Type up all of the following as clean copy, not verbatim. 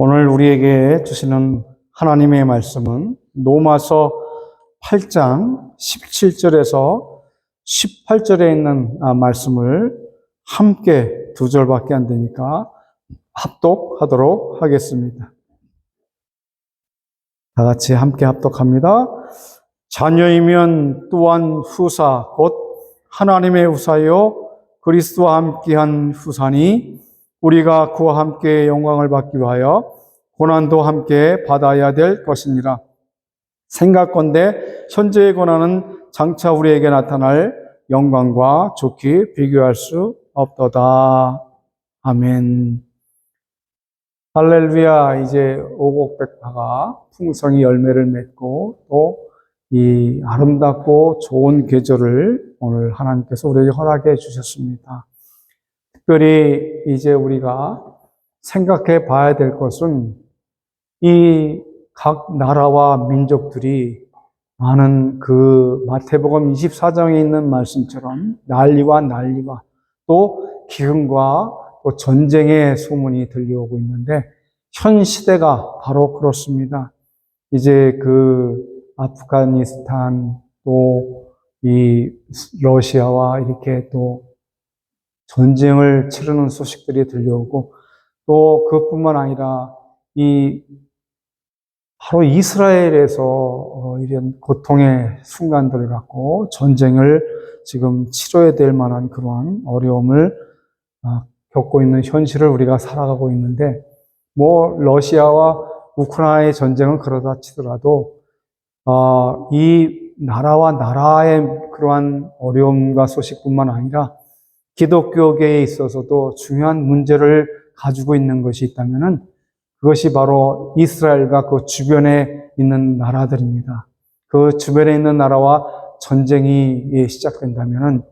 오늘 우리에게 주시는 하나님의 말씀은 로마서 8장 17절에서 18절에 있는 말씀을 함께 두 절밖에 안 되니까 합독하도록 하겠습니다. 다 같이 함께 합독합니다. 자녀이면 또한 후사 곧 하나님의 후사요 그리스도와 함께한 후사니 우리가 그와 함께 영광을 받기 위하여 고난도 함께 받아야 될 것이니라. 생각건대 현재의 고난은 장차 우리에게 나타날 영광과 좋게 비교할 수 없도다. 아멘. 할렐루야. 이제 오곡백화가 풍성히 열매를 맺고 또 이 아름답고 좋은 계절을 오늘 하나님께서 우리에게 허락해 주셨습니다. 특별히 이제 우리가 생각해 봐야 될 것은 이 각 나라와 민족들이 많은 그 마태복음 24장에 있는 말씀처럼 난리와 또 기근과 또 전쟁의 소문이 들려오고 있는데 현 시대가 바로 그렇습니다. 이제 그 아프가니스탄 또 이 러시아와 이렇게 또 전쟁을 치르는 소식들이 들려오고 또 그것뿐만 아니라 이 바로 이스라엘에서 이런 고통의 순간들을 갖고 전쟁을 지금 치러야 될 만한 그러한 어려움을 겪고 있는 현실을 우리가 살아가고 있는데 뭐 러시아와 우크라이나의 전쟁은 그러다 치더라도 이 나라와 나라의 그러한 어려움과 소식뿐만 아니라 기독교계에 있어서도 중요한 문제를 가지고 있는 것이 있다면은 그것이 바로 이스라엘과 그 주변에 있는 나라들입니다. 그 주변에 있는 나라와 전쟁이 시작된다면은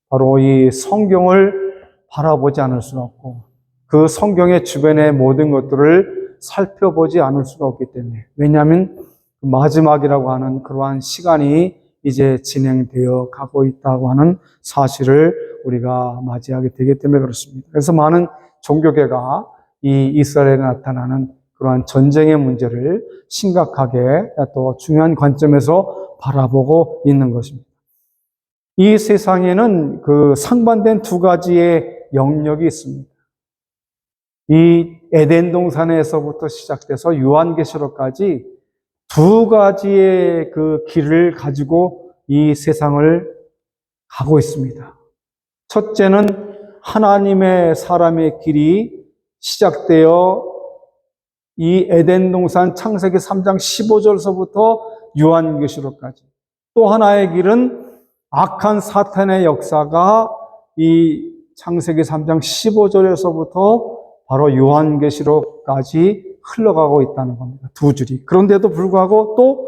바로 이 성경을 바라보지 않을 수는 없고 그 성경의 주변의 모든 것들을 살펴보지 않을 수가 없기 때문에 왜냐하면 마지막이라고 하는 그러한 시간이 이제 진행되어 가고 있다고 하는 사실을 우리가 맞이하게 되기 때문에 그렇습니다. 그래서 많은 종교계가 이 이스라엘에 나타나는 그러한 전쟁의 문제를 심각하게 또 중요한 관점에서 바라보고 있는 것입니다. 이 세상에는 그 상반된 두 가지의 영역이 있습니다. 이 에덴 동산에서부터 시작돼서 요한계시록까지 두 가지의 그 길을 가지고 이 세상을 가고 있습니다. 첫째는 하나님의 사람의 길이 시작되어 이 에덴 동산 창세기 3장 15절서부터 요한계시록까지 또 하나의 길은 악한 사탄의 역사가 이 창세기 3장 15절에서부터 바로 요한계시록까지 흘러가고 있다는 겁니다. 두 줄이. 그런데도 불구하고 또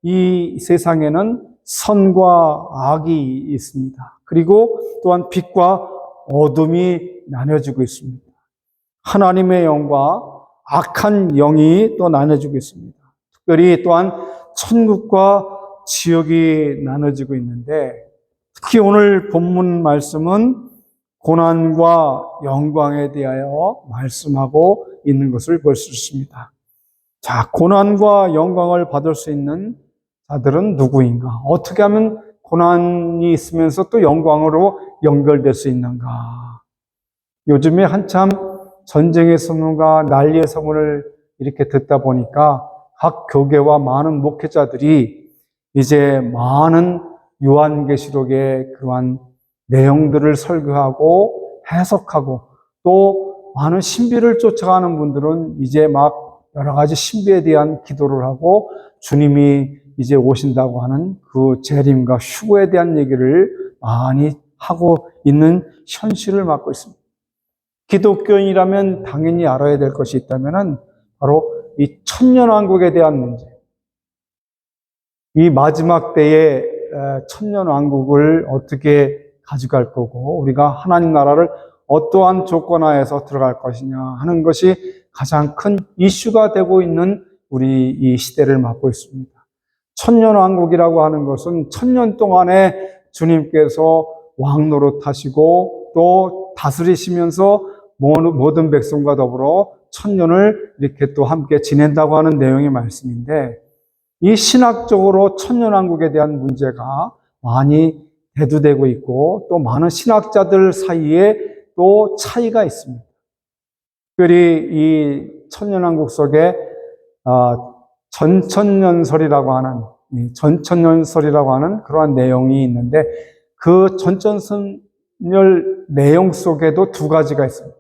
이 세상에는 선과 악이 있습니다. 그리고 또한 빛과 어둠이 나뉘어지고 있습니다. 하나님의 영과 악한 영이 또 나눠지고 있습니다. 특별히 또한 천국과 지옥이 나눠지고 있는데 특히 오늘 본문 말씀은 고난과 영광에 대하여 말씀하고 있는 것을 볼 수 있습니다. 자, 고난과 영광을 받을 수 있는 자들은 누구인가? 어떻게 하면 고난이 있으면서 또 영광으로 연결될 수 있는가? 요즘에 한참 전쟁의 소문과 난리의 소문을 이렇게 듣다 보니까 각 교계와 많은 목회자들이 이제 많은 요한계시록의 그러한 내용들을 설교하고 해석하고 또 많은 신비를 쫓아가는 분들은 이제 막 여러 가지 신비에 대한 기도를 하고 주님이 이제 오신다고 하는 그 재림과 휴거에 대한 얘기를 많이 하고 있는 현실을 맞고 있습니다. 기독교인이라면 당연히 알아야 될 것이 있다면은 바로 이 천년왕국에 대한 문제. 이 마지막 때의 천년왕국을 어떻게 가져갈 거고 우리가 하나님 나라를 어떠한 조건 하에서 들어갈 것이냐 하는 것이 가장 큰 이슈가 되고 있는 우리 이 시대를 맞고 있습니다. 천년왕국이라고 하는 것은 천년 동안에 주님께서 왕노릇하시고 또 다스리시면서 모든 백성과 더불어 천년을 이렇게 또 함께 지낸다고 하는 내용의 말씀인데, 이 신학적으로 천년왕국에 대한 문제가 많이 대두되고 있고 또 많은 신학자들 사이에 또 차이가 있습니다. 특별히 이 천년왕국 속에 전천년설이라고 하는 그러한 내용이 있는데, 그 전천년 내용 속에도 두 가지가 있습니다.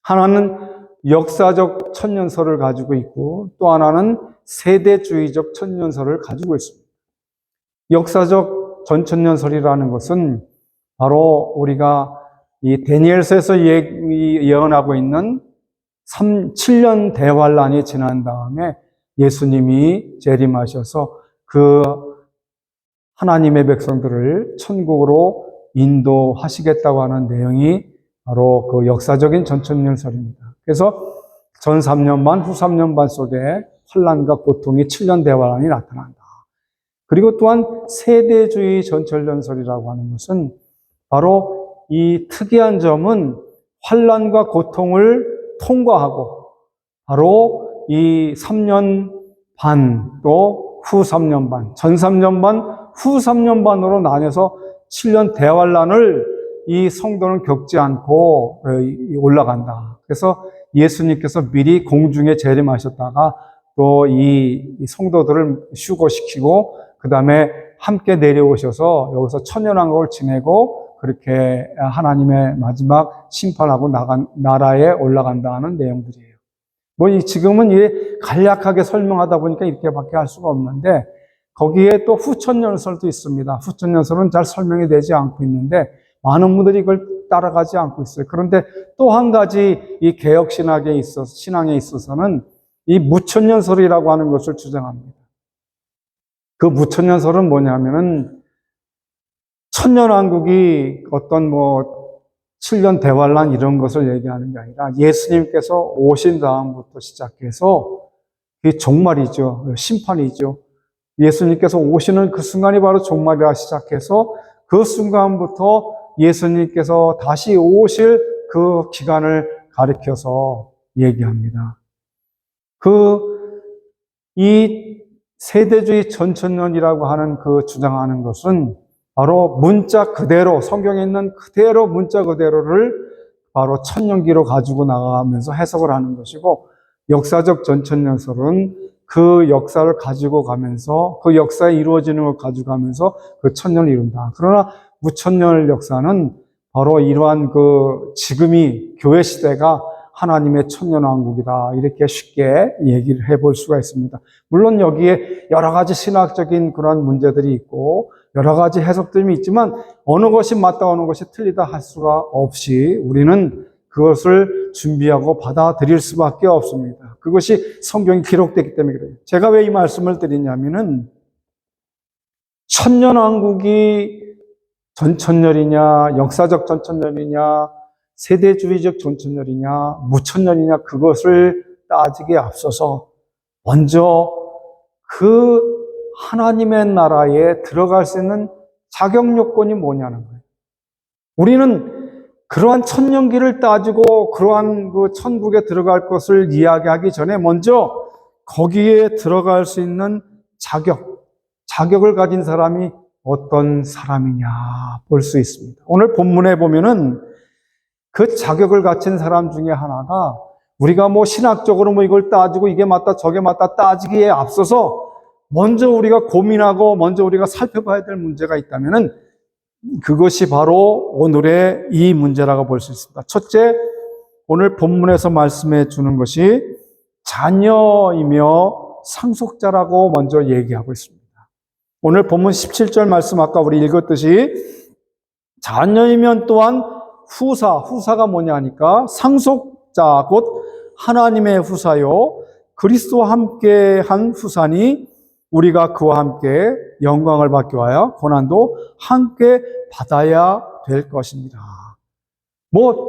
하나는 역사적 천년설을 가지고 있고 또 하나는 세대주의적 천년설을 가지고 있습니다. 역사적 전천년설이라는 것은 바로 우리가 이 다니엘서에서 예언하고 있는 7년 대환란이 지난 다음에 예수님이 재림하셔서 그 하나님의 백성들을 천국으로 인도하시겠다고 하는 내용이 바로 그 역사적인 전천년설입니다. 그래서 전 3년 반, 후 3년 반 속에 환란과 고통이 7년 대환란이 나타난다. 그리고 또한 세대주의 전천년설이라고 하는 것은 바로 이 특이한 점은 환란과 고통을 통과하고 바로 이 3년 반 또 후 3년 반, 전 3년 반, 후 3년 반으로 나뉘어서 7년 대환란을 이 성도는 겪지 않고 올라간다. 그래서 예수님께서 미리 공중에 재림하셨다가 또 이 성도들을 휴거시키고 그 다음에 함께 내려오셔서 여기서 천년왕국을 지내고 그렇게 하나님의 마지막 심판하고 나라에 올라간다는 내용들이에요. 지금은 이게 간략하게 설명하다 보니까 이렇게밖에 할 수가 없는데, 거기에 또 후천년설도 있습니다. 후천년설은 잘 설명이 되지 않고 있는데 많은 분들이 이걸 따라가지 않고 있어요. 그런데 또 한 가지 이 개혁신학에 신앙에 있어서는 이 무천년설이라고 하는 것을 주장합니다. 그 무천년설은 뭐냐면은 천년왕국이 어떤 7년 대환란 이런 것을 얘기하는 게 아니라 예수님께서 오신 다음부터 시작해서 이 종말이죠. 심판이죠. 예수님께서 오시는 그 순간이 바로 종말이라 시작해서 그 순간부터 예수님께서 다시 오실 그 기간을 가리켜서 얘기합니다. 이 세대주의 전천년이라고 하는 그 주장하는 것은 바로 문자 그대로, 성경에 있는 그대로 문자 그대로를 바로 천년기로 가지고 나가면서 해석을 하는 것이고, 역사적 전천년설은 그 역사를 가지고 가면서 그 역사에 이루어지는 걸 가지고 가면서 그 천년을 이룬다. 그러나 무천년 역사는 바로 이러한 지금이 교회 시대가 하나님의 천년왕국이다. 이렇게 쉽게 얘기를 해볼 수가 있습니다. 물론 여기에 여러 가지 신학적인 그런 문제들이 있고 여러 가지 해석들이 있지만 어느 것이 맞다 어느 것이 틀리다 할 수가 없이 우리는 그것을 준비하고 받아들일 수밖에 없습니다. 그것이 성경에 기록되기 때문에 그래요. 제가 왜 이 말씀을 드리냐면은 천년왕국이 전천년이냐, 역사적 전천년이냐, 세대주의적 전천년이냐, 무천년이냐, 그것을 따지기에 앞서서 먼저 그 하나님의 나라에 들어갈 수 있는 자격 요건이 뭐냐는 거예요. 우리는 그러한 천년기를 따지고 그러한 그 천국에 들어갈 것을 이야기하기 전에 먼저 거기에 들어갈 수 있는 자격을 가진 사람이 어떤 사람이냐 볼 수 있습니다. 오늘 본문에 보면은 그 자격을 갖춘 사람 중에 하나가 우리가 신학적으로 이걸 따지고 이게 맞다 저게 맞다 따지기에 앞서서 먼저 우리가 고민하고 먼저 우리가 살펴봐야 될 문제가 있다면은 그것이 바로 오늘의 이 문제라고 볼 수 있습니다. 첫째, 오늘 본문에서 말씀해 주는 것이 자녀이며 상속자라고 먼저 얘기하고 있습니다. 오늘 본문 17절 말씀 아까 우리 읽었듯이 자녀이면 또한 후사가 뭐냐 하니까 상속자 곧 하나님의 후사요 그리스도와 함께한 후사니 우리가 그와 함께 영광을 받기 위하여 고난도 함께 받아야 될 것입니다.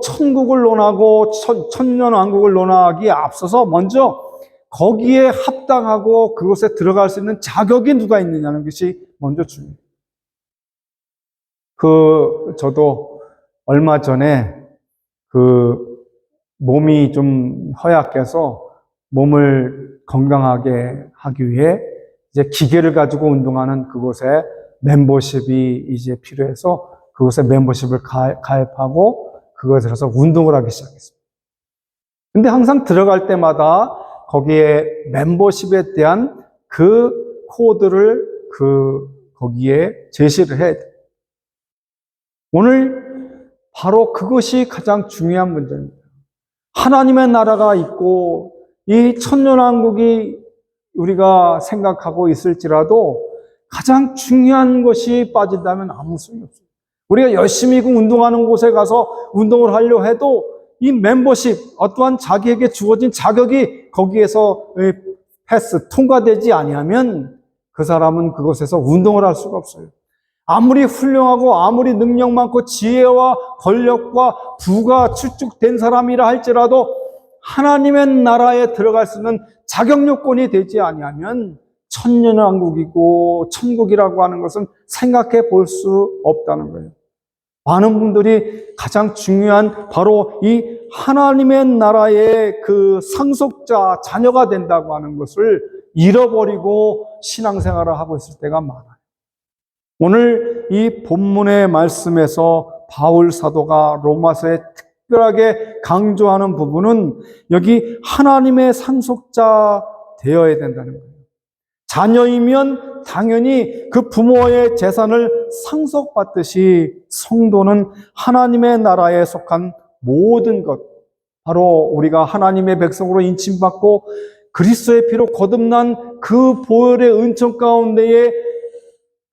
천국을 논하고 천년왕국을 논하기에 앞서서 먼저 거기에 합당하고 그곳에 들어갈 수 있는 자격이 누가 있느냐는 것이 먼저 중요해요. 저도 얼마 전에 몸이 좀 허약해서 몸을 건강하게 하기 위해 이제 기계를 가지고 운동하는 그곳에 멤버십이 이제 필요해서 그곳에 멤버십을 가입하고 그것에 들어서 운동을 하기 시작했습니다. 근데 항상 들어갈 때마다 거기에 멤버십에 대한 그 코드를 거기에 제시를 해야 돼요. 오늘 바로 그것이 가장 중요한 문제입니다. 하나님의 나라가 있고 이 천년왕국이 우리가 생각하고 있을지라도 가장 중요한 것이 빠진다면 아무 소용이 없어요. 우리가 열심히 운동하는 곳에 가서 운동을 하려 해도 이 멤버십, 어떠한 자기에게 주어진 자격이 거기에서 패스, 통과되지 아니하면 그 사람은 그곳에서 운동을 할 수가 없어요. 아무리 훌륭하고 아무리 능력 많고 지혜와 권력과 부가 축적된 사람이라 할지라도 하나님의 나라에 들어갈 수 있는 자격 요건이 되지 아니하면 천년왕국이고 천국이라고 하는 것은 생각해 볼 수 없다는 거예요. 많은 분들이 가장 중요한 바로 이 하나님의 나라의 그 상속자, 자녀가 된다고 하는 것을 잃어버리고 신앙생활을 하고 있을 때가 많아요. 오늘 이 본문의 말씀에서 바울 사도가 로마서에 특별하게 강조하는 부분은 여기 하나님의 상속자 되어야 된다는 거예요. 자녀이면 당연히 그 부모의 재산을 상속받듯이 성도는 하나님의 나라에 속한 모든 것, 바로 우리가 하나님의 백성으로 인침받고 그리스도의 피로 거듭난 그 보혈의 은총 가운데에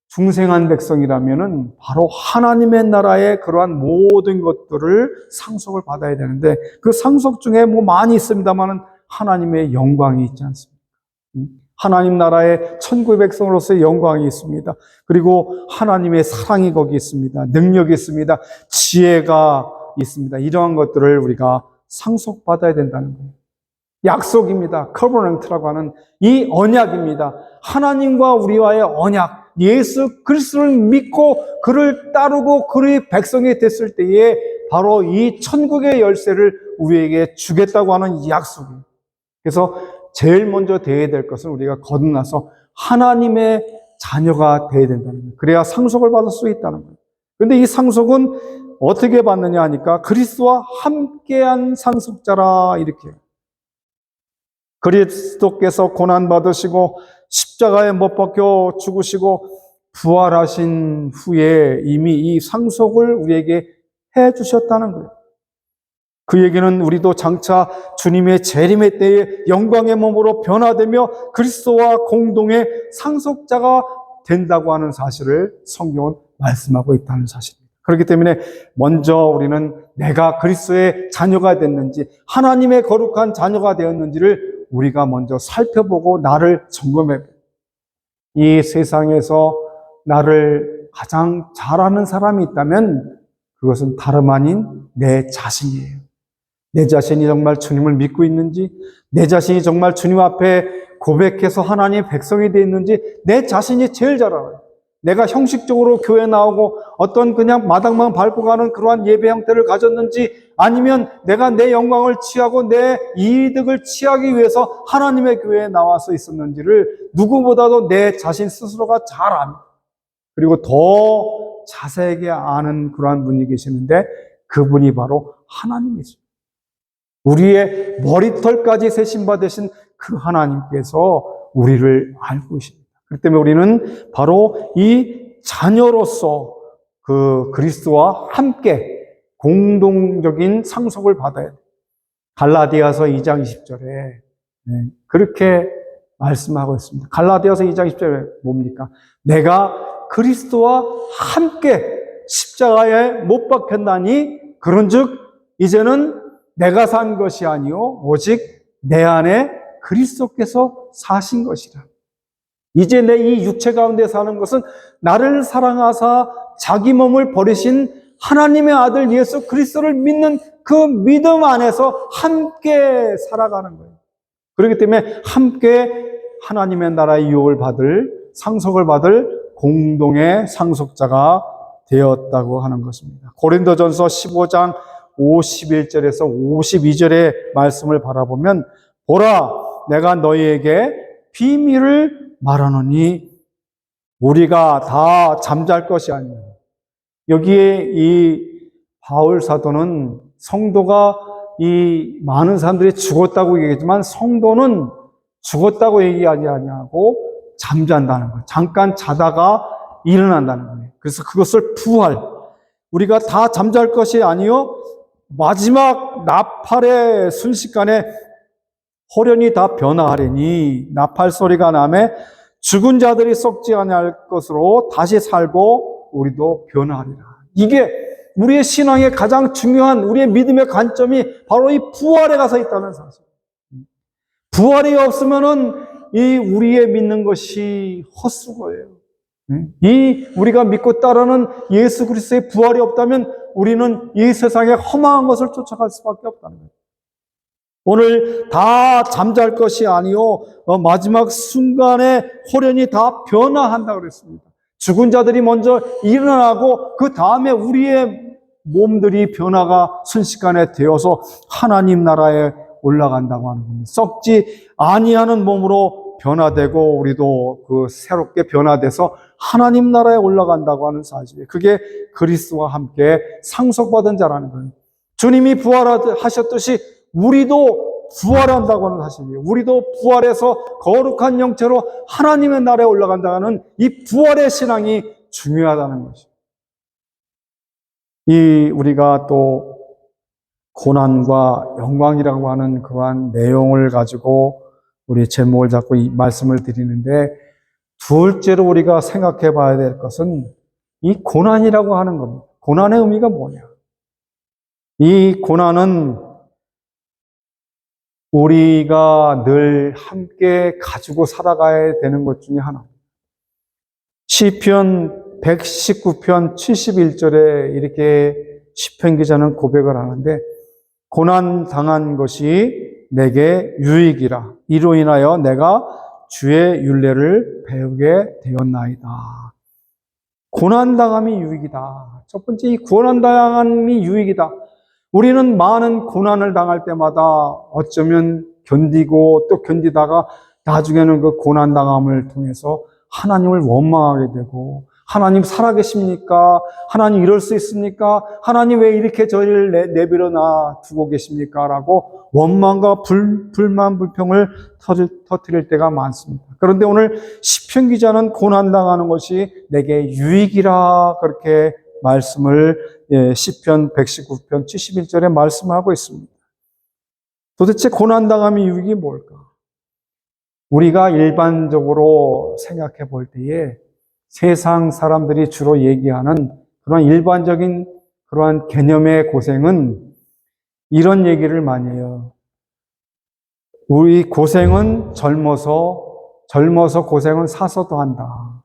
중생한 백성이라면은 바로 하나님의 나라의 그러한 모든 것들을 상속을 받아야 되는데 그 상속 중에 뭐 많이 있습니다만은 하나님의 영광이 있지 않습니까? 하나님 나라의 천국의 백성으로서의 영광이 있습니다. 그리고 하나님의 사랑이 거기 있습니다. 능력이 있습니다. 지혜가 있습니다. 이러한 것들을 우리가 상속받아야 된다는 거예요. 약속입니다. 커버넌트라고 하는 이 언약입니다. 하나님과 우리와의 언약. 예수 그리스도를 믿고 그를 따르고 그의 백성이 됐을 때에 바로 이 천국의 열쇠를 우리에게 주겠다고 하는 약속이에요. 그래서 제일 먼저 되어야 될 것은 우리가 거듭나서 하나님의 자녀가 되어야 된다는 거예요. 그래야 상속을 받을 수 있다는 거예요. 그런데 이 상속은 어떻게 받느냐 하니까 그리스도와 함께한 상속자라 이렇게 해요. 그리스도께서 고난받으시고 십자가에 못 박혀 죽으시고 부활하신 후에 이미 이 상속을 우리에게 해 주셨다는 거예요. 그 얘기는 우리도 장차 주님의 재림의 때에 영광의 몸으로 변화되며 그리스도와 공동의 상속자가 된다고 하는 사실을 성경은 말씀하고 있다는 사실입니다. 그렇기 때문에 먼저 우리는 내가 그리스도의 자녀가 됐는지 하나님의 거룩한 자녀가 되었는지를 우리가 먼저 살펴보고 나를 점검해 봐요. 이 세상에서 나를 가장 잘하는 사람이 있다면 그것은 다름 아닌 내 자신이에요. 내 자신이 정말 주님을 믿고 있는지, 내 자신이 정말 주님 앞에 고백해서 하나님의 백성이 되어 있는지 내 자신이 제일 잘 알아요. 내가 형식적으로 교회 나오고 어떤 그냥 마당만 밟고 가는 그러한 예배 형태를 가졌는지 아니면 내가 내 영광을 취하고 내 이득을 취하기 위해서 하나님의 교회에 나와서 있었는지를 누구보다도 내 자신 스스로가 잘 압니다. 그리고 더 자세하게 아는 그러한 분이 계시는데 그분이 바로 하나님이죠. 우리의 머리털까지 세심받으신 그 하나님께서 우리를 알고 계십니다. 그렇기 때문에 우리는 바로 이 자녀로서 그 그리스도와 함께 공동적인 상속을 받아야 돼요. 갈라디아서 2장 20절에 그렇게 말씀하고 있습니다. 갈라디아서 2장 20절에 뭡니까? 내가 그리스도와 함께 십자가에 못 박혔나니 그런즉 이제는 내가 산 것이 아니요 오직 내 안에 그리스도께서 사신 것이라. 이제 내 이 육체 가운데 사는 것은 나를 사랑하사 자기 몸을 버리신 하나님의 아들 예수 그리스도를 믿는 그 믿음 안에서 함께 살아가는 거예요. 그렇기 때문에 함께 하나님의 나라의 유업을 받을 상속을 받을 공동의 상속자가 되었다고 하는 것입니다. 고린도전서 15장 51절에서 52절의 말씀을 바라보면 보라 내가 너희에게 비밀을 말하노니 우리가 다 잠잘 것이 아니라 여기에 이 바울 사도는 성도가 이 많은 사람들이 죽었다고 얘기했지만 성도는 죽었다고 얘기하지 아니하고 잠잔다는 거예요. 잠깐 자다가 일어난다는 거예요. 그래서 그것을 부활. 우리가 다 잠잘 것이 아니요 마지막 나팔의 순식간에 호련히 다 변화하리니 나팔 소리가 나매 죽은 자들이 썩지 아니할 것으로 다시 살고 우리도 변화하리라. 이게 우리의 신앙의 가장 중요한 우리의 믿음의 관점이 바로 이 부활에 가서 있다는 사실. 부활이 없으면은 이 우리의 믿는 것이 헛수고예요. 이 우리가 믿고 따르는 예수 그리스도의 부활이 없다면 우리는 이 세상의 허망한 것을 쫓아갈 수밖에 없다는 거예요. 오늘 다 잠잘 것이 아니요 마지막 순간에 호련히 다 변화한다고 그랬습니다. 죽은 자들이 먼저 일어나고 그 다음에 우리의 몸들이 변화가 순식간에 되어서 하나님 나라에 올라간다고 하는 겁니다. 썩지 아니하는 몸으로 변화되고 우리도 그 새롭게 변화돼서 하나님 나라에 올라간다고 하는 사실이에요. 그게 그리스도와 함께 상속받은 자라는 거예요. 주님이 부활하셨듯이 우리도 부활한다고 하는 사실이에요. 우리도 부활해서 거룩한 영체로 하나님의 나라에 올라간다는 이 부활의 신앙이 중요하다는 것이죠. 우리가 또 고난과 영광이라고 하는 그러한 내용을 가지고 우리 제목을 잡고 이 말씀을 드리는데 둘째로 우리가 생각해 봐야 될 것은 이 고난이라고 하는 겁니다. 고난의 의미가 뭐냐? 이 고난은 우리가 늘 함께 가지고 살아가야 되는 것 중에 하나입니다. 시편 119편 71절에 이렇게 시편 기자는 고백을 하는데 고난 당한 것이 내게 유익이라 이로 인하여 내가 주의 율례를 배우게 되었나이다. 고난당함이 유익이다. 첫 번째 이 고난당함이 유익이다. 우리는 많은 고난을 당할 때마다 어쩌면 견디고 또 견디다가 나중에는 그 고난당함을 통해서 하나님을 원망하게 되고 하나님 살아계십니까? 하나님 이럴 수 있습니까? 하나님 왜 이렇게 저희를 내버려 놔두고 계십니까? 라고 원망과 불만, 불평을 터뜨릴 때가 많습니다. 그런데 오늘 시편 기자는 고난당하는 것이 내게 유익이라 그렇게 말씀을 시편 119편 71절에 말씀하고 있습니다. 도대체 고난당함이 유익이 뭘까? 우리가 일반적으로 생각해 볼 때에 세상 사람들이 주로 얘기하는 그런 일반적인 그러한 개념의 고생은 이런 얘기를 많이 해요. 우리 고생은 젊어서 고생은 사서도 한다.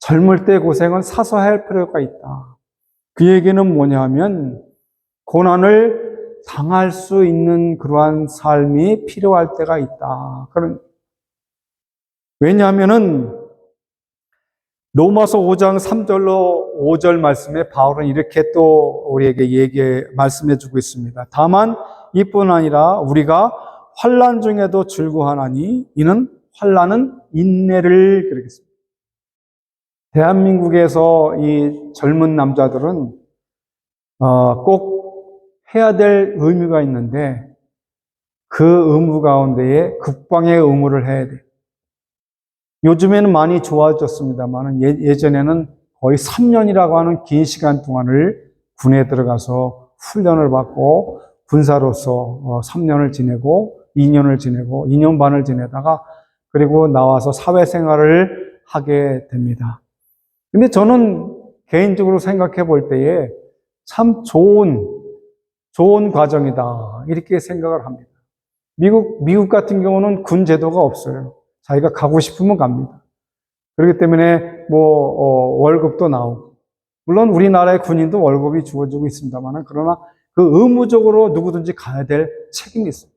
젊을 때 고생은 사서 할 필요가 있다. 그 얘기는 뭐냐 하면 고난을 당할 수 있는 그러한 삶이 필요할 때가 있다. 왜냐하면은 로마서 5장 3절로 5절 말씀에 바울은 이렇게 또 우리에게 말씀해 주고 있습니다. 다만 이뿐 아니라 우리가 환난 중에도 즐거워하나니 이는 환난은 인내를 그러겠습니다. 대한민국에서 이 젊은 남자들은 꼭 해야 될 의무가 있는데 그 의무 가운데에 국방의 의무를 해야 돼요. 요즘에는 많이 좋아졌습니다만 예전에는 거의 3년이라고 하는 긴 시간 동안을 군에 들어가서 훈련을 받고 군사로서 3년을 지내고 2년을 지내고 2년 반을 지내다가 그리고 나와서 사회생활을 하게 됩니다. 근데 저는 개인적으로 생각해 볼 때에 참 좋은 과정이다 이렇게 생각을 합니다. 미국 같은 경우는 군 제도가 없어요. 자기가 가고 싶으면 갑니다. 그렇기 때문에 월급도 나오고 물론 우리나라의 군인도 월급이 주어지고 있습니다만 그러나 그 의무적으로 누구든지 가야 될 책임이 있어요.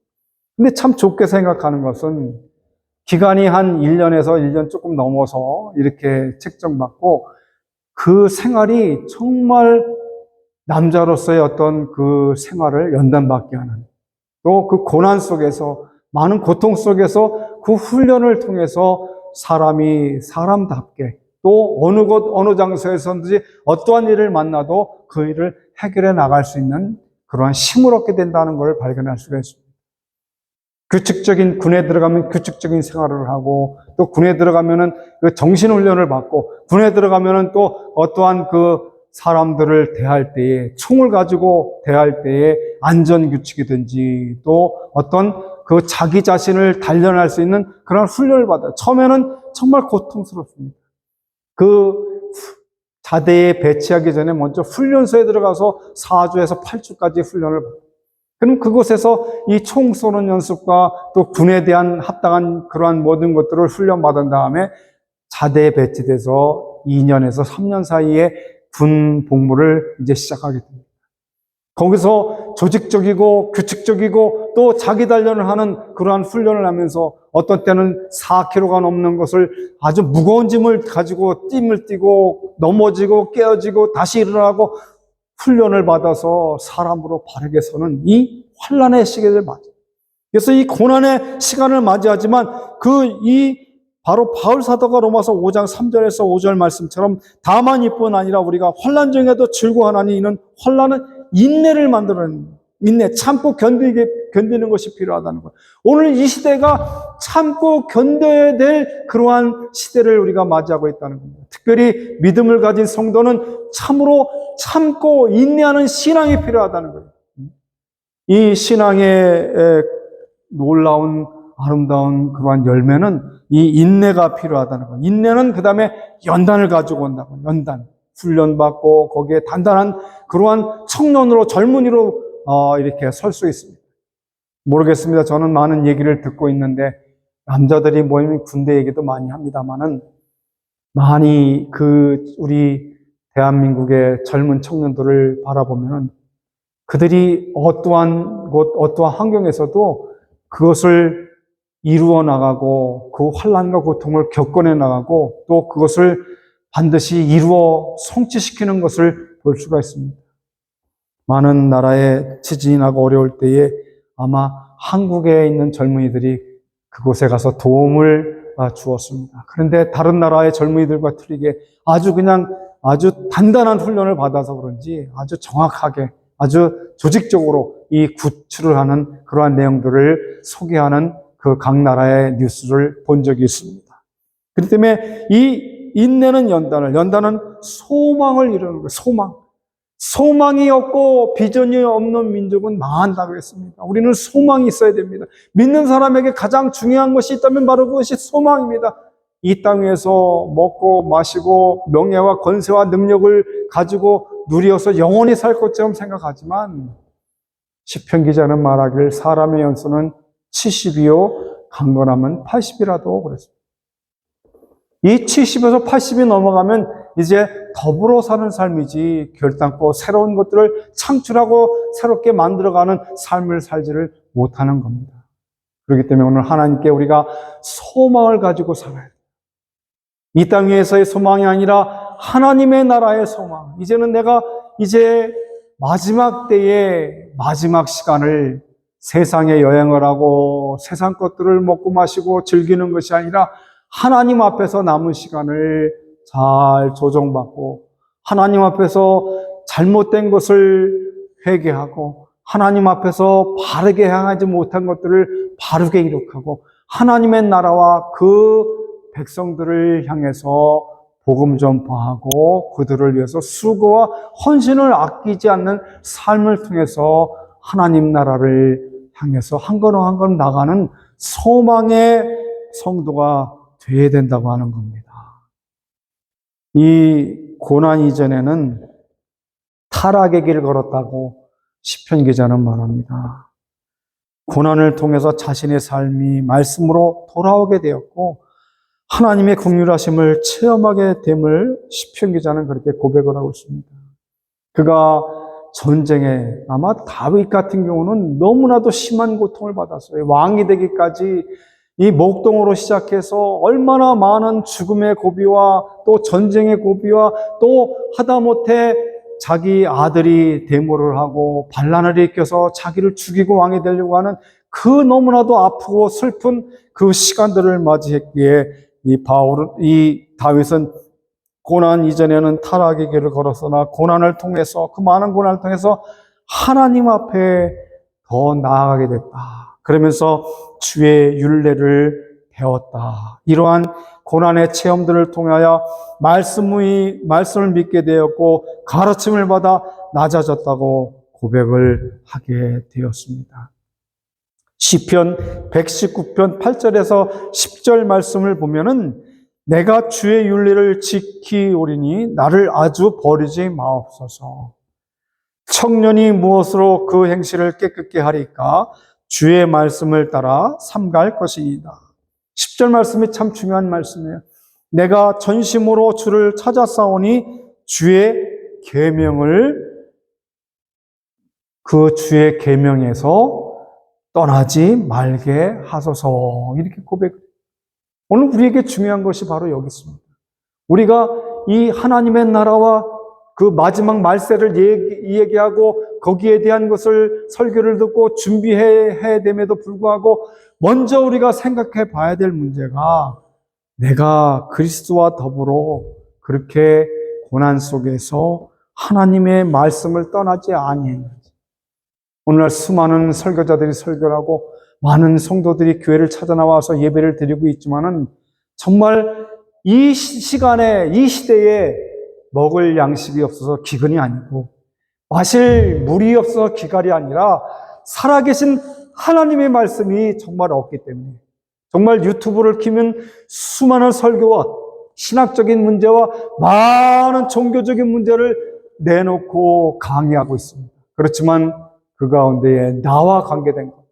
근데 참 좋게 생각하는 것은 기간이 한 1년에서 1년 조금 넘어서 이렇게 책정받고 그 생활이 정말 남자로서의 어떤 그 생활을 연단받게 하는, 또 그 고난 속에서, 많은 고통 속에서 그 훈련을 통해서 사람이 사람답게, 또 어느 곳 어느 장소에서든지 어떠한 일을 만나도 그 일을 해결해 나갈 수 있는 그러한 힘을 얻게 된다는 걸 발견할 수가 있습니다. 규칙적인, 군에 들어가면 규칙적인 생활을 하고, 또 군에 들어가면은 그 정신훈련을 받고, 군에 들어가면은 또 어떠한 그 사람들을 대할 때에, 총을 가지고 대할 때에 안전규칙이든지, 또 어떤 그 자기 자신을 단련할 수 있는 그런 훈련을 받아요. 처음에는 정말 고통스럽습니다. 그 자대에 배치하기 전에 먼저 훈련소에 들어가서 4주에서 8주까지 훈련을 받아요. 그럼 그곳에서 이 총 쏘는 연습과 또 군에 대한 합당한 그러한 모든 것들을 훈련받은 다음에 자대에 배치돼서 2년에서 3년 사이에 군 복무를 이제 시작하게 됩니다. 거기서 조직적이고 규칙적이고 또 자기 단련을 하는 그러한 훈련을 하면서 어떤 때는 4kg가 넘는 것을 아주 무거운 짐을 가지고 띠을 띠고 넘어지고 깨어지고 다시 일어나고 훈련을 받아서 사람으로 바르게 서는 이 환난의 시기를 맞아요. 그래서 이 고난의 시간을 맞이하지만 바로 바울 사도가 로마서 5장 3절에서 5절 말씀처럼 다만 이뿐 아니라 우리가 환난 중에도 즐거워하나니 이는 환난은 인내를 만들어내는, 인내, 참고 견디는 것이 필요하다는 거예요. 오늘 이 시대가 참고 견뎌야 될 그러한 시대를 우리가 맞이하고 있다는 겁니다. 특별히 믿음을 가진 성도는 참으로 참고 인내하는 신앙이 필요하다는 거예요. 이 신앙의 놀라운 아름다운 그러한 열매는 이 인내가 필요하다는 거예요. 인내는 그 다음에 연단을 가지고 온다고. 연단. 훈련받고 거기에 단단한 그러한 청년으로, 젊은이로 이렇게 설 수 있습니다. 모르겠습니다. 저는 많은 얘기를 듣고 있는데 남자들이 모이면 군대 얘기도 많이 합니다만은 많이 우리 대한민국의 젊은 청년들을 바라보면 그들이 어떠한 곳, 어떠한 환경에서도 그것을 이루어 나가고 그 환난과 고통을 겪어내 나가고 또 그것을 반드시 이루어 성취시키는 것을 볼 수가 있습니다. 많은 나라에 지진하고 어려울 때에 아마 한국에 있는 젊은이들이 그곳에 가서 도움을 주었습니다. 그런데 다른 나라의 젊은이들과 틀리게 아주 단단한 훈련을 받아서 그런지 아주 정확하게, 아주 조직적으로 이 구출을 하는 그러한 내용들을 소개하는 그 각 나라의 뉴스를 본 적이 있습니다. 그렇기 때문에 이 인내는 연단은 소망을 이루는 거예요. 소망이 없고 비전이 없는 민족은 망한다고 했습니다. 우리는 소망이 있어야 됩니다. 믿는 사람에게 가장 중요한 것이 있다면 바로 그것이 소망입니다. 이 땅에서 먹고 마시고 명예와 권세와 능력을 가지고 누리어서 영원히 살 것처럼 생각하지만 시편 기자는 말하기를 사람의 연수는 70이요 강건함은 80이라도 그랬습니다. 이 70에서 80이 넘어가면 이제 더불어 사는 삶이지 결단코 새로운 것들을 창출하고 새롭게 만들어가는 삶을 살지를 못하는 겁니다. 그렇기 때문에 오늘 하나님께 우리가 소망을 가지고 살아야 돼요. 이 땅 위에서의 소망이 아니라 하나님의 나라의 소망. 이제는 내가 마지막 때의 마지막 시간을 세상에 여행을 하고 세상 것들을 먹고 마시고 즐기는 것이 아니라 하나님 앞에서 남은 시간을 잘 조정받고 하나님 앞에서 잘못된 것을 회개하고 하나님 앞에서 바르게 행하지 못한 것들을 바르게 기록하고 하나님의 나라와 그 백성들을 향해서 복음 전파하고 그들을 위해서 수고와 헌신을 아끼지 않는 삶을 통해서 하나님 나라를 향해서 한 걸음 한 걸음 나가는 소망의 성도가 되어야 된다고 하는 겁니다. 이 고난 이전에는 타락의 길을 걸었다고 시편 기자는 말합니다. 고난을 통해서 자신의 삶이 말씀으로 돌아오게 되었고 하나님의 긍휼하심을 체험하게 됨을 시편 기자는 그렇게 고백을 하고 있습니다. 그가 전쟁에 아마 다윗 같은 경우는 너무나도 심한 고통을 받았어요. 왕이 되기까지 이 목동으로 시작해서 얼마나 많은 죽음의 고비와 또 전쟁의 고비와 또 하다못해 자기 아들이 데모를 하고 반란을 일으켜서 자기를 죽이고 왕이 되려고 하는 그 너무나도 아프고 슬픈 그 시간들을 맞이했기에 이 다윗은 고난 이전에는 타락의 길을 걸었으나 고난을 통해서, 그 많은 고난을 통해서 하나님 앞에 더 나아가게 됐다. 그러면서 주의 율례를 배웠다. 이러한 고난의 체험들을 통하여 말씀을 믿게 되었고 가르침을 받아 낮아졌다고 고백을 하게 되었습니다. 시편 119편 8절에서 10절 말씀을 보면은 내가 주의 윤리를 지키오리니 나를 아주 버리지 마옵소서. 청년이 무엇으로 그 행실을 깨끗게 하리까? 주의 말씀을 따라 삼갈 것이니이다. 10절 말씀이 참 중요한 말씀이에요. 내가 전심으로 주를 찾아싸우니 주의 계명을 그 주의 계명에서 떠나지 말게 하소서. 이렇게 오늘 우리에게 중요한 것이 바로 여기 있습니다. 우리가 이 하나님의 나라와 그 마지막 말세를 얘기하고 거기에 대한 것을 설교를 듣고 준비해야 됨에도 불구하고 먼저 우리가 생각해 봐야 될 문제가 내가 그리스도와 더불어 그렇게 고난 속에서 하나님의 말씀을 떠나지 아니했는지. 오늘날 수많은 설교자들이 설교를 하고 많은 성도들이 교회를 찾아 나와서 예배를 드리고 있지만은 정말 이 시간에, 이 시대에 먹을 양식이 없어서 기근이 아니고 마실 물이 없어서 기갈이 아니라 살아계신 하나님의 말씀이 정말 없기 때문에 정말 유튜브를 키면 수많은 설교와 신학적인 문제와 많은 종교적인 문제를 내놓고 강의하고 있습니다. 그렇지만 그 가운데에 나와 관계된 것.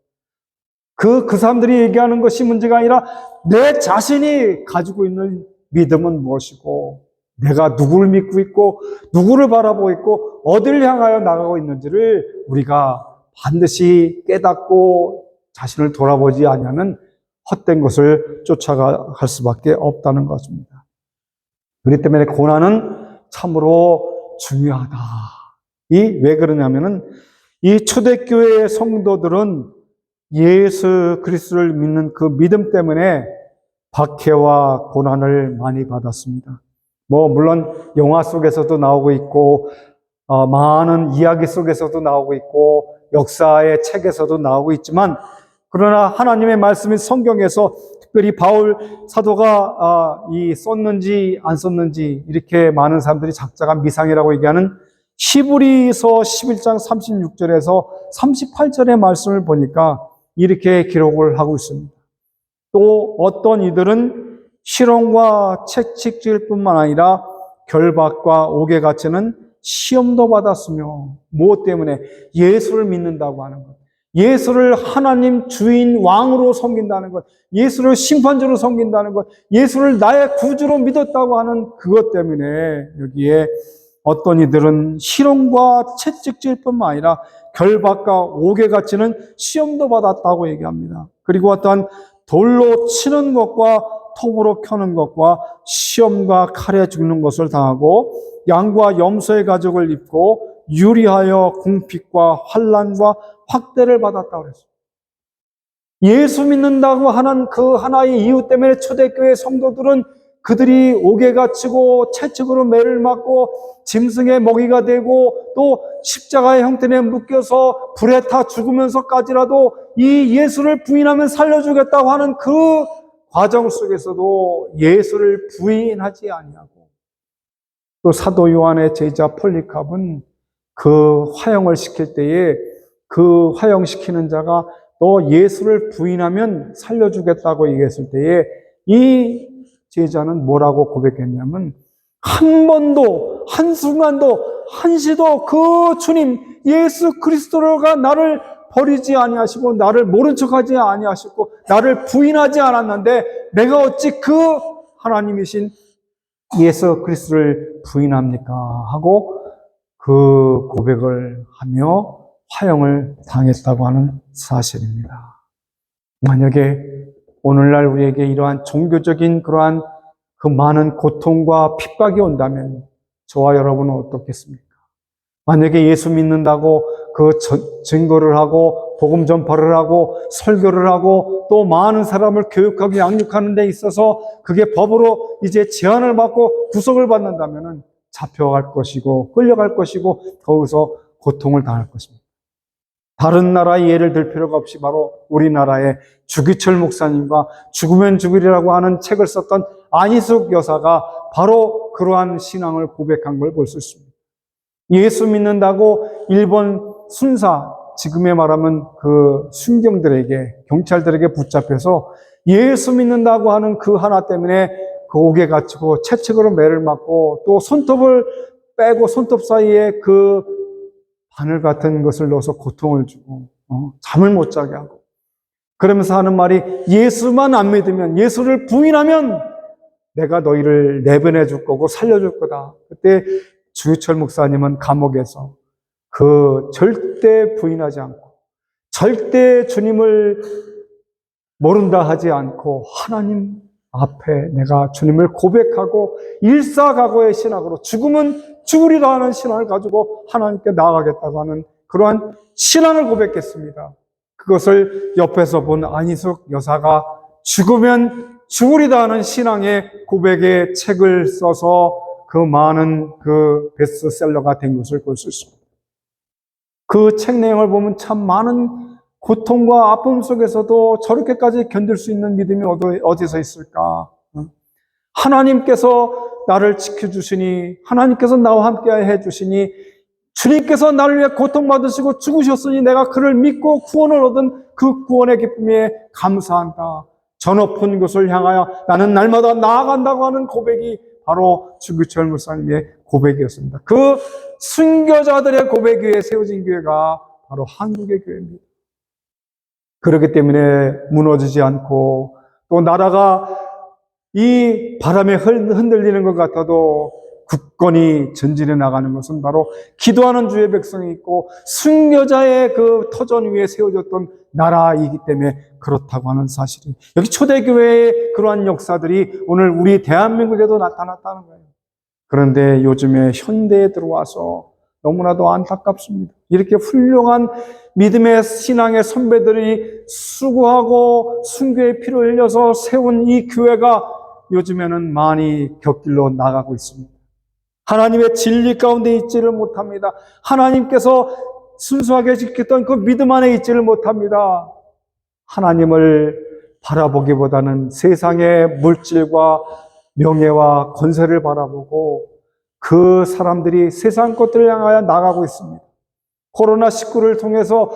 그 사람들이 얘기하는 것이 문제가 아니라 내 자신이 가지고 있는 믿음은 무엇이고 내가 누구를 믿고 있고 누구를 바라보고 있고 어디를 향하여 나가고 있는지를 우리가 반드시 깨닫고 자신을 돌아보지 아니하면 헛된 것을 쫓아갈 수밖에 없다는 것입니다. 그렇기 때문에 고난은 참으로 중요하다. 왜 그러냐면은 이 초대교회의 성도들은 예수 그리스도를 믿는 그 믿음 때문에 박해와 고난을 많이 받았습니다. 물론 영화 속에서도 나오고 있고 많은 이야기 속에서도 나오고 있고 역사의 책에서도 나오고 있지만 그러나 하나님의 말씀인 성경에서 특별히 바울 사도가 썼는지 안 썼는지 이렇게 많은 사람들이 작자가 미상이라고 얘기하는 히브리서 11장 36절에서 38절의 말씀을 보니까 이렇게 기록을 하고 있습니다. 또 어떤 이들은 실험과 채찍질 뿐만 아니라 결박과 옥에 갇히는 시험도 받았으며 무엇 때문에? 예수를 믿는다고 하는 것. 예수를 하나님 주인 왕으로 섬긴다는 것. 예수를 심판주로 섬긴다는 것. 예수를 나의 구주로 믿었다고 하는 그것 때문에 여기에 어떤 이들은 실험과 채찍질 뿐만 아니라 결박과 옥에 갇히는 시험도 받았다고 얘기합니다. 그리고 어떠한 돌로 치는 것과 톱으로 켜는 것과 시험과 칼에 죽는 것을 당하고 양과 염소의 가죽을 입고 유리하여 궁핍과 환난과 확대를 받았다고 그랬어요. 예수 믿는다고 하는 그 하나의 이유 때문에 초대교회 성도들은 그들이 옥에 갇히고 채찍으로 매를 맞고 짐승의 먹이가 되고 또 십자가의 형태에 묶여서 불에 타 죽으면서까지라도 이 예수를 부인하면 살려주겠다고 하는 그 과정 속에서도 예수를 부인하지 아니하고 또 사도 요한의 제자 폴리캅은 그 화형을 시킬 때에 그 화형시키는 자가 너 예수를 부인하면 살려주겠다고 얘기했을 때에 이 제자는 뭐라고 고백했냐면 한 번도 한순간도 한시도 그 주님 예수 그리스도가 나를 버리지 아니하시고 나를 모른 척하지 아니하시고 나를 부인하지 않았는데 내가 어찌 그 하나님이신 예수 그리스도를 부인합니까? 하고 그 고백을 하며 화형을 당했다고 하는 사실입니다. 만약에 오늘날 우리에게 이러한 종교적인 그러한 그 많은 고통과 핍박이 온다면 저와 여러분은 어떻겠습니까? 만약에 예수 믿는다고 그 증거를 하고 복음 전파를 하고 설교를 하고 또 많은 사람을 교육하고 양육하는 데 있어서 그게 법으로 이제 제한을 받고 구속을 받는다면은 잡혀갈 것이고 끌려갈 것이고 거기서 고통을 당할 것입니다. 다른 나라의 예를 들 필요가 없이 바로 우리나라의 주기철 목사님과 죽으면 죽으리라고 하는 책을 썼던 안희숙 여사가 바로 그러한 신앙을 고백한 걸 볼 수 있습니다. 예수 믿는다고 일본 순사, 지금에 말하면 그 순경들에게, 경찰들에게 붙잡혀서 예수 믿는다고 하는 그 하나 때문에 그 옥에 갇히고 채찍으로 매를 맞고 또 손톱을 빼고 손톱 사이에 그 바늘 같은 것을 넣어서 고통을 주고 잠을 못 자게 하고 그러면서 하는 말이 예수만 안 믿으면, 예수를 부인하면 내가 너희를 내보내 줄 거고 살려줄 거다. 그때 주유철 목사님은 감옥에서 그 절대 부인하지 않고 절대 주님을 모른다 하지 않고 하나님 앞에 내가 주님을 고백하고 일사각오의 신학으로 죽으면 죽으리라 하는 신앙을 가지고 하나님께 나아가겠다고 하는 그러한 신앙을 고백했습니다. 그것을 옆에서 본 안희숙 여사가 죽으면 죽으리다 하는 신앙의 고백의 책을 써서 그 많은 그 베스트셀러가 된 것을 볼 수 있습니다. 그 책 내용을 보면 참 많은 고통과 아픔 속에서도 저렇게까지 견딜 수 있는 믿음이 어디서 있을까? 하나님께서 나를 지켜주시니, 하나님께서 나와 함께 해주시니, 주님께서 나를 위해 고통받으시고 죽으셨으니 내가 그를 믿고 구원을 얻은 그 구원의 기쁨에 감사한다. 저 높은 곳을 향하여 나는 날마다 나아간다고 하는 고백이 바로 주기철 목사님의 고백이었습니다. 그 순교자들의 고백 위에 세워진 교회가 바로 한국의 교회입니다. 그렇기 때문에 무너지지 않고 또 나라가 이 바람에 흔들리는 것 같아도 굳건히 전진해 나가는 것은 바로 기도하는 주의 백성이 있고 순교자의 그 터전 위에 세워졌던 나라이기 때문에 그렇다고 하는 사실이, 여기 초대교회의 그러한 역사들이 오늘 우리 대한민국에도 나타났다는 거예요. 그런데 요즘에 현대에 들어와서 너무나도 안타깝습니다. 이렇게 훌륭한 믿음의 신앙의 선배들이 수고하고 순교의 피를 흘려서 세운 이 교회가 요즘에는 많이 곁길로 나가고 있습니다. 하나님의 진리 가운데 있지를 못합니다. 하나님께서 순수하게 지켰던 그 믿음 안에 있지를 못합니다. 하나님을 바라보기보다는 세상의 물질과 명예와 권세를 바라보고 그 사람들이 세상 것들을 향하여 나가고 있습니다. 코로나19를 통해서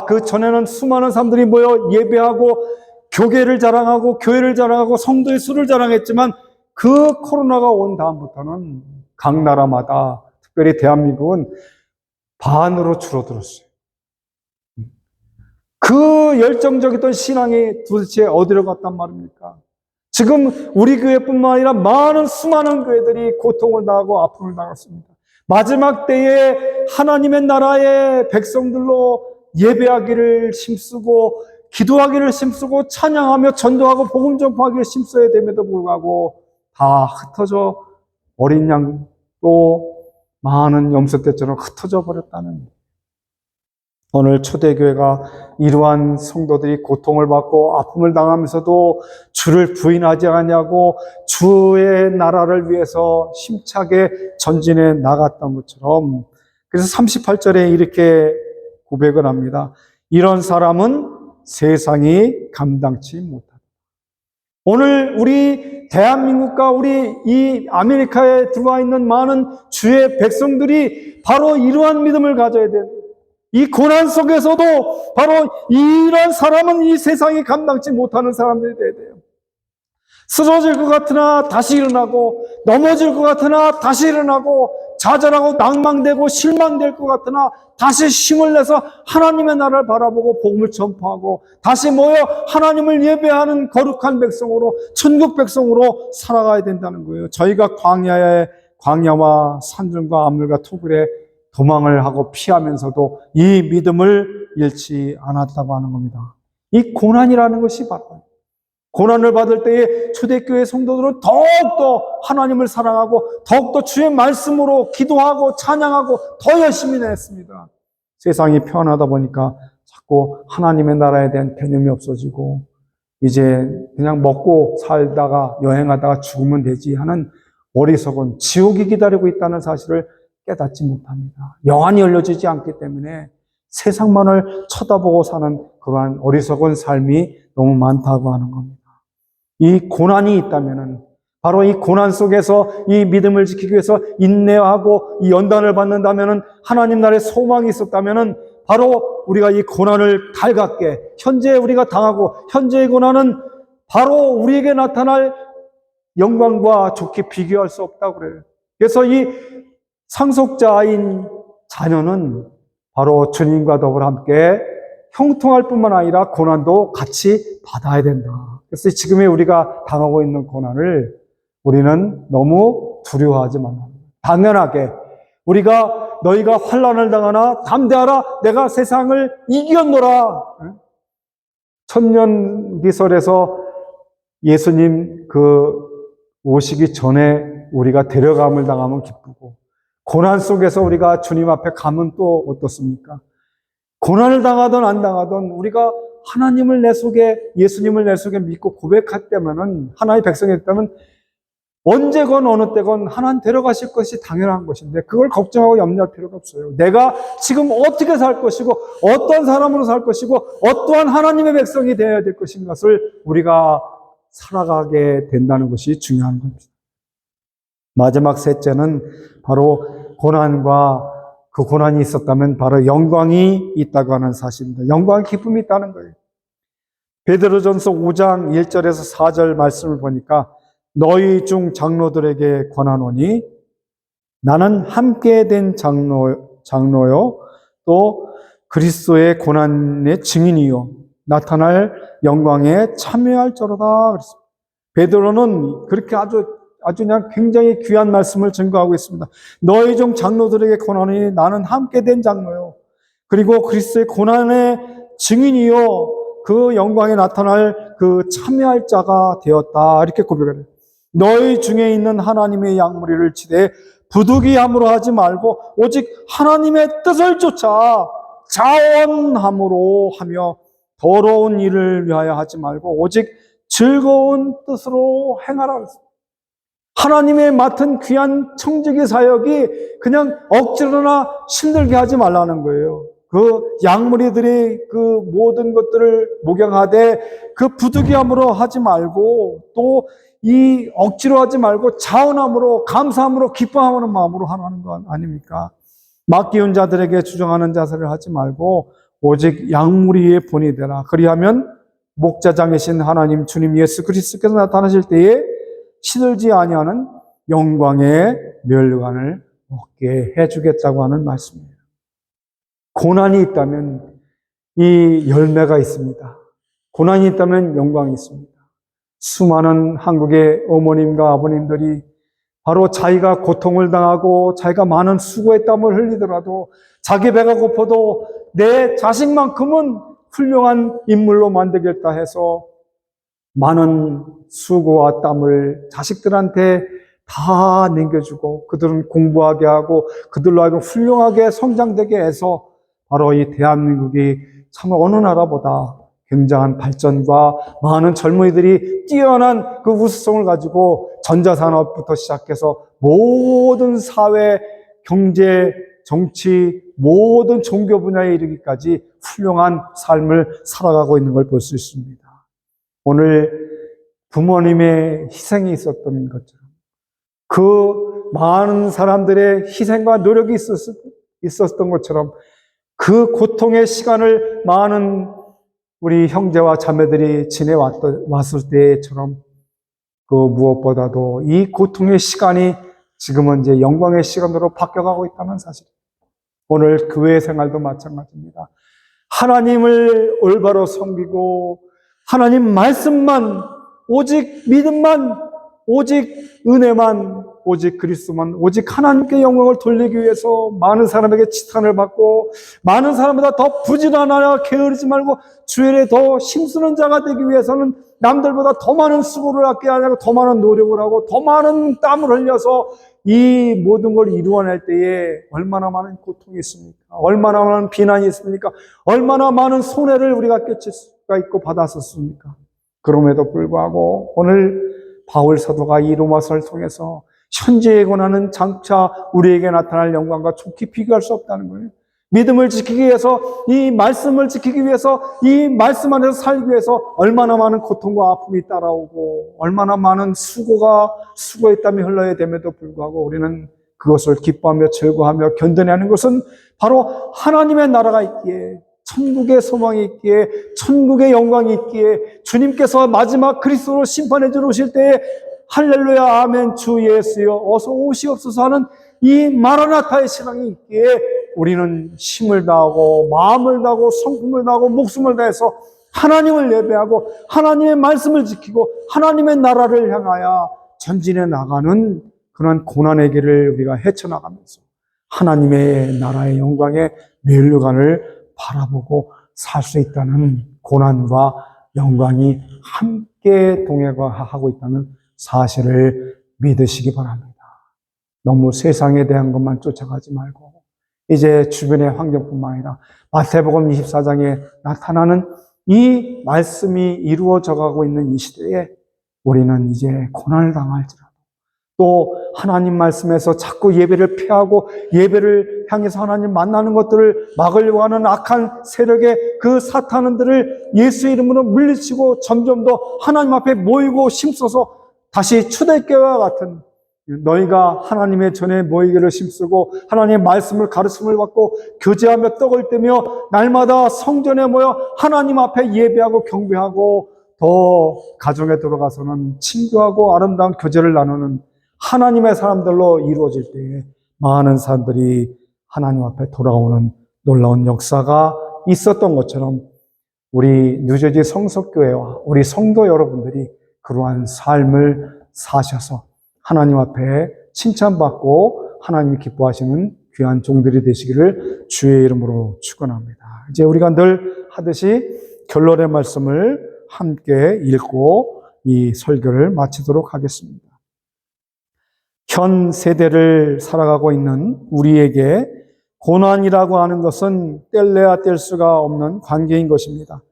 그 전에는 수많은 사람들이 모여 예배하고 교계를 자랑하고 교회를 자랑하고 성도의 수를 자랑했지만 그 코로나가 온 다음부터는 각 나라마다 특별히 대한민국은 반으로 줄어들었어요. 그 열정적이던 신앙이 도대체 어디로 갔단 말입니까? 지금 우리 교회뿐만 아니라 많은 수많은 교회들이 고통을 당하고 아픔을 당했습니다. 마지막 때에 하나님의 나라의 백성들로 예배하기를 힘쓰고 기도하기를 힘쓰고 찬양하며 전도하고 복음 전파하기를 힘써야 됨에도 불구하고 다 흩어져 어린 양 또 많은 염소떼처럼 흩어져 버렸다는, 오늘 초대교회가 이러한 성도들이 고통을 받고 아픔을 당하면서도 주를 부인하지 않냐고 주의 나라를 위해서 힘차게 전진해 나갔던 것처럼, 그래서 38절에 이렇게 고백을 합니다. 이런 사람은 세상이 감당치 못하다. 오늘 우리 대한민국과 우리 이 아메리카에 들어와 있는 많은 주의 백성들이 바로 이러한 믿음을 가져야 돼요. 이 고난 속에서도 바로 이런 사람은 이 세상이 감당치 못하는 사람들이 돼야 돼요. 쓰러질 것 같으나 다시 일어나고, 넘어질 것 같으나 다시 일어나고, 좌절하고 낭망되고 실망될 것 같으나 다시 힘을 내서 하나님의 나라를 바라보고 복음을 전파하고 다시 모여 하나님을 예배하는 거룩한 백성으로, 천국 백성으로 살아가야 된다는 거예요. 저희가 광야와 산중과 암물과 토굴에 도망을 하고 피하면서도 이 믿음을 잃지 않았다고 하는 겁니다. 이 고난이라는 것이 바로 고난을 받을 때에 초대교회 성도들은 더욱더 하나님을 사랑하고 더욱더 주의 말씀으로 기도하고 찬양하고 더 열심히 했습니다. 세상이 편하다 보니까 자꾸 하나님의 나라에 대한 개념이 없어지고 이제 그냥 먹고 살다가 여행하다가 죽으면 되지 하는 어리석은 지옥이 기다리고 있다는 사실을 깨닫지 못합니다. 영안이 열려지지 않기 때문에 세상만을 쳐다보고 사는 그러한 어리석은 삶이 너무 많다고 하는 겁니다. 이 고난이 있다면은 바로 이 고난 속에서 이 믿음을 지키기 위해서 인내하고 이 연단을 받는다면은 하나님 나라의 소망이 있었다면은 바로 우리가 이 고난을 달갑게 현재 우리가 당하고 현재의 고난은 바로 우리에게 나타날 영광과 좋게 비교할 수 없다고 그래요. 그래서 이 상속자인 자녀는 바로 주님과 더불어 함께 형통할 뿐만 아니라 고난도 같이 받아야 된다. 그래서 지금의 우리가 당하고 있는 고난을 우리는 너무 두려워하지 말라. 당연하게 우리가 너희가 환난을 당하나 담대하라. 내가 세상을 이겼노라. 천년기설에서 예수님 오시기 전에 우리가 데려감을 당하면 기쁘고 고난 속에서 우리가 주님 앞에 가면 또 어떻습니까? 고난을 당하든 안 당하든 우리가 하나님을 내 속에 예수님을 내 속에 믿고 고백했다면은 하나님의 백성이 됐다면 언제건 어느 때건 하나님 데려가실 것이 당연한 것인데 그걸 걱정하고 염려할 필요가 없어요. 내가 지금 어떻게 살 것이고 어떤 사람으로 살 것이고 어떠한 하나님의 백성이 되어야 될 것인 것을 우리가 살아가게 된다는 것이 중요한 겁니다. 마지막 셋째는 바로 고난과 그 고난이 있었다면 바로 영광이 있다고 하는 사실입니다. 영광, 기쁨이 있다는 거예요. 베드로전서 5장 1절에서 4절 말씀을 보니까 너희 중 장로들에게 권하노니 나는 함께 된 장로요 또 그리스도의 고난의 증인이요 나타날 영광에 참여할지로다 그랬습니다. 베드로는 그렇게 아주 그냥 굉장히 귀한 말씀을 증거하고 있습니다. 너희 중 장로들에게 권하노니 나는 함께 된 장로요 그리고 그리스도의 고난의 증인이요 그 영광에 나타날 그 참여할 자가 되었다 이렇게 고백을 해요. 너희 중에 있는 하나님의 양무리를 치되 부득이함으로 하지 말고 오직 하나님의 뜻을 쫓아 자원함으로 하며 더러운 일을 위하여 하지 말고 오직 즐거운 뜻으로 행하라. 하나님의 맡은 귀한 청지기 사역이 그냥 억지로나 힘들게 하지 말라는 거예요. 그 양무리들이 그 모든 것들을 목양하되 그 부득이함으로 하지 말고 또 이 억지로 하지 말고 자원함으로 감사함으로 기뻐하는 마음으로 하는 거 아닙니까? 맡기운 자들에게 주정하는 자세를 하지 말고 오직 양무리의 본이 되라. 그리하면 목자장이신 하나님 주님 예수 그리스도께서 나타나실 때에 시들지 아니하는 영광의 멸관을 얻게 해주겠다고 하는 말씀이에요. 고난이 있다면 이 열매가 있습니다. 고난이 있다면 영광이 있습니다. 수많은 한국의 어머님과 아버님들이 바로 자기가 고통을 당하고 자기가 많은 수고의 땀을 흘리더라도 자기 배가 고파도 내 자식만큼은 훌륭한 인물로 만들겠다 해서 많은 수고와 땀을 자식들한테 다 남겨주고 그들은 공부하게 하고 그들로 하여금 훌륭하게 성장되게 해서 바로 이 대한민국이 참 어느 나라보다 굉장한 발전과 많은 젊은이들이 뛰어난 그 우수성을 가지고 전자산업부터 시작해서 모든 사회, 경제, 정치, 모든 종교 분야에 이르기까지 훌륭한 삶을 살아가고 있는 걸 볼 수 있습니다. 오늘 부모님의 희생이 있었던 것처럼 그 많은 사람들의 희생과 노력이 있었던 것처럼 그 고통의 시간을 많은 우리 형제와 자매들이 지내왔을 때처럼 그 무엇보다도 이 고통의 시간이 지금은 이제 영광의 시간으로 바뀌어가고 있다는 사실. 오늘 교회 생활도 마찬가지입니다. 하나님을 올바로 섬기고 하나님 말씀만 오직 믿음만 오직 은혜만 오직 그리스도만, 오직 하나님께 영광을 돌리기 위해서 많은 사람에게 지탄을 받고 많은 사람보다 더 부지런하여 게으르지 말고 주의 일에 더 힘쓰는 자가 되기 위해서는 남들보다 더 많은 수고를 아껴야 하고 더 많은 노력을 하고 더 많은 땀을 흘려서 이 모든 걸 이루어낼 때에 얼마나 많은 고통이 있습니까? 얼마나 많은 비난이 있습니까? 얼마나 많은 손해를 우리가 끼칠 수가 있고 받았었습니까? 그럼에도 불구하고 오늘 바울 사도가 이 로마서를 통해서 현재의 고난은 장차 우리에게 나타날 영광과 좋게 비교할 수 없다는 거예요. 믿음을 지키기 위해서, 이 말씀을 지키기 위해서, 이 말씀 안에서 살기 위해서 얼마나 많은 고통과 아픔이 따라오고 얼마나 많은 수고의 땀이 흘러야 됨에도 불구하고 우리는 그것을 기뻐하며 즐거워하며 견뎌내는 것은 바로 하나님의 나라가 있기에, 천국의 소망이 있기에, 천국의 영광이 있기에, 주님께서 마지막 그리스도로 심판해 주러 오실 때에 할렐루야 아멘 주 예수여 어서 오시옵소서 하는 이 마라나타의 신앙이 있기에 우리는 힘을 다하고 마음을 다하고 성품을 다하고 목숨을 다해서 하나님을 예배하고 하나님의 말씀을 지키고 하나님의 나라를 향하여 전진해 나가는 그런 고난의 길을 우리가 헤쳐나가면서 하나님의 나라의 영광의 면류관을 바라보고 살 수 있다는 고난과 영광이 함께 동행하고 있다는 사실을 믿으시기 바랍니다. 너무 세상에 대한 것만 쫓아가지 말고 이제 주변의 환경뿐만 아니라 마태복음 24장에 나타나는 이 말씀이 이루어져 가고 있는 이 시대에 우리는 이제 고난을 당할지라도 또 하나님 말씀에서 자꾸 예배를 피하고 예배를 향해서 하나님 만나는 것들을 막으려고 하는 악한 세력의 그 사탄들을 예수 이름으로 물리치고 점점 더 하나님 앞에 모이고 힘써서 다시 초대교회와 같은 너희가 하나님의 전에 모이기를 힘쓰고 하나님의 말씀을 가르침을 받고 교제하며 떡을 떼며 날마다 성전에 모여 하나님 앞에 예배하고 경배하고 더 가정에 들어가서는 친구하고 아름다운 교제를 나누는 하나님의 사람들로 이루어질 때에 많은 사람들이 하나님 앞에 돌아오는 놀라운 역사가 있었던 것처럼 우리 뉴저지 성석교회와 우리 성도 여러분들이 그러한 삶을 사셔서 하나님 앞에 칭찬받고 하나님이 기뻐하시는 귀한 종들이 되시기를 주의 이름으로 축원합니다. 이제 우리가 늘 하듯이 결론의 말씀을 함께 읽고 이 설교를 마치도록 하겠습니다. 현 세대를 살아가고 있는 우리에게 고난이라고 하는 것은 뗄래야 뗄 수가 없는 관계인 것입니다.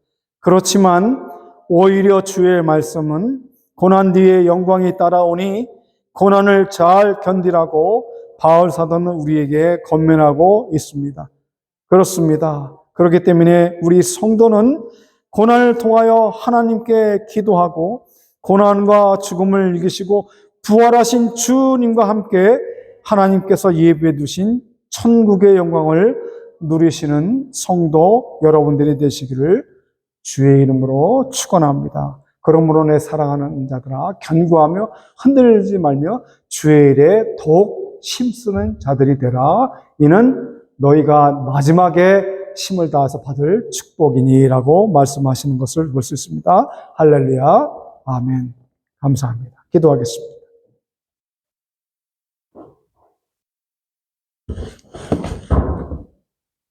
그렇지만 오히려 주의 말씀은 고난 뒤에 영광이 따라오니 고난을 잘 견디라고 바울 사도는 우리에게 권면하고 있습니다. 그렇습니다. 그렇기 때문에 우리 성도는 고난을 통하여 하나님께 기도하고 고난과 죽음을 이기시고 부활하신 주님과 함께 하나님께서 예비해 두신 천국의 영광을 누리시는 성도 여러분들이 되시기를 주의 이름으로 축원합니다. 그러므로 내 사랑하는 자들아 견고하며 흔들리지 말며 주의 일에 더욱 힘쓰는 자들이 되라. 이는 너희가 마지막에 힘을 다해서 받을 축복이니라고 말씀하시는 것을 볼 수 있습니다. 할렐루야. 아멘. 감사합니다. 기도하겠습니다.